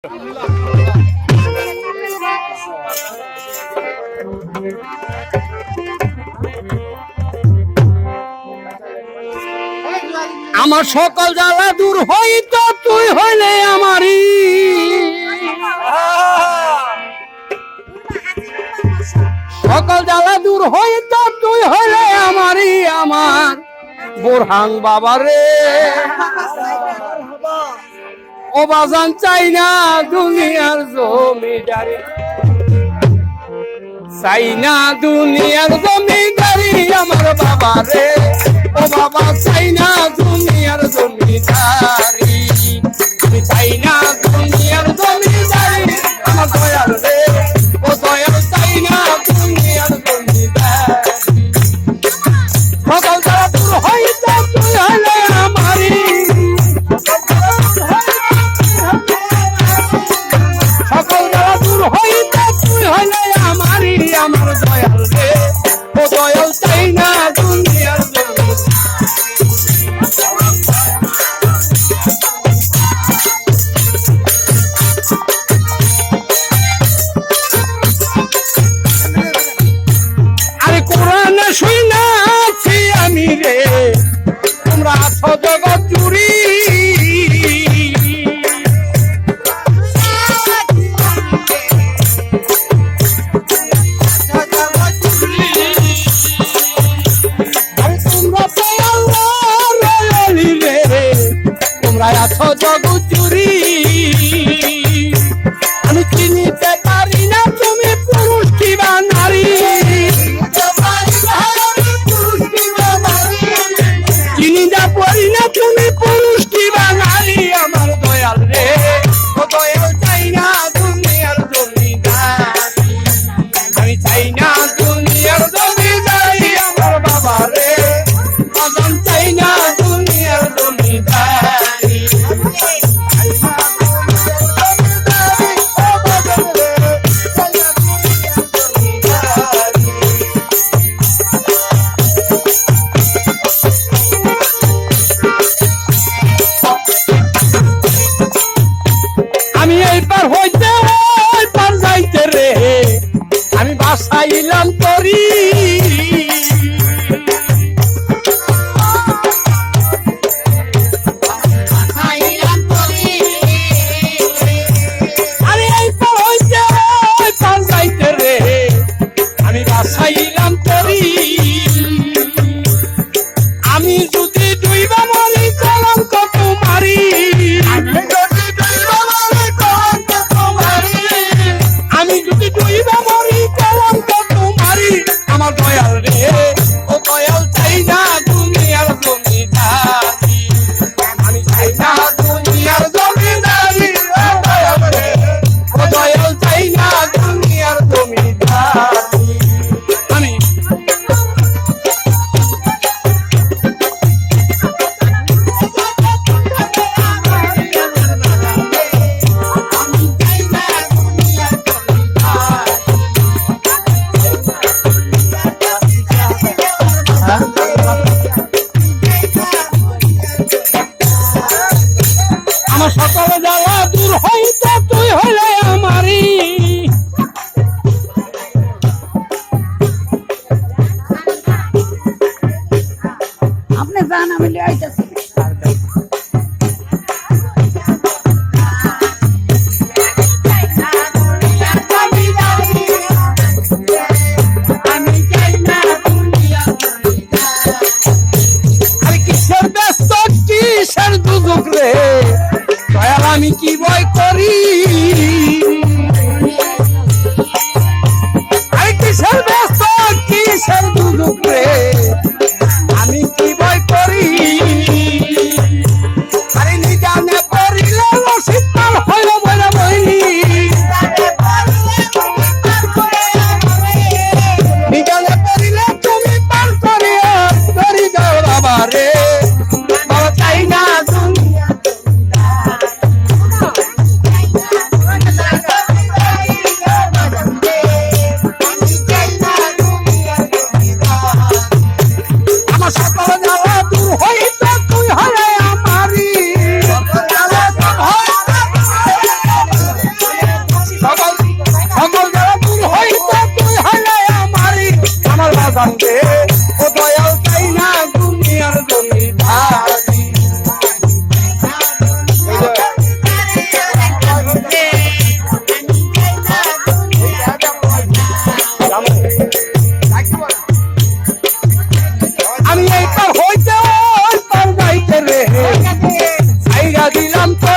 আমার সকল জ্বালা দূর হইত তুই হইলে আমারই, সকল জ্বালা দূর হইত তুই হইলে আমারই। আমার বোরহান বাবা রে, ও বাজান চাই না দুনিয়ার জমিদারি, চাই না দুনিয়ার জমিদারি আমার বাবা রে, ও বাবা চাই না দুনিয়ার জমিদারি, আমি চাই না দুনিয়ার জমিদারি আমার দয়াল রে, ও দয়াল চাই না দুনিয়ার জমিদারি। সকল যারা দূর হইতে তুই হলে আমারি, সকল যারা দূর হইতে তুই হলে আমারি, আমার দয়াল রে, ও দয়াল চাই না দুনিয়ার জমিদারি। আরে কোরআন শুনাছি আমি রে, তোমরা আছো জগৎ জুড়ি, তোমরা আছো জগৎ জুড়ি। আমি চিনিতে পারি না তুমি পুরুষ কিবা নারী, চিনিতে পারি না তুমি পুরুষ কিবা নারী আমার দয়াল রে, ও দয়াল চাই না দুনিয়ার জমিদারি, আমি চাই না দুনিয়ার জমিদারি আমার বাবা রে, বাজান চাই না দুনিয়ার জমিদারি। আমি এই পার হইতে ওই পার যাইতে রে, আমি বাসাইলাম তরি, আরে এই পার হইতে ওই পার যাইতে রে, আমি বাসাইলাম তরি। আমি যদি ডুইবা মরি কলঙ্ক তোমারি, আমি যদি ডুইবা মরি কলঙ্ক তোমারি আমার দয়াল রে, ও দয়াল চাই না দুনিয়ার জমিদারি, আমি চাই না দুনিয়ার জমিদারি, ও দয়াল রে, ও দয়াল চাই না দুনিয়ার জমিদারি। আমি আমার সকল জ্বালা দূর হইতে তুই হইলে আমারি, আপনি যান আমি লিয়ে আইতাছি। আরে কিসের ব্যস্ত কিসের দুদুক রে, দয়াল আমি কি বই করি, আরে কিসের ব্যস্ত কিসের দুদুক রে, আমি কি বই করি। আরে নিজানে পড়িলে রসিদ পার হইল বইলা বই, নিজানে পড়িলে তুমি পার করিয়া ধরি যাও বাবা রে, বাবা চাই না দুনিয়া দিলাম তো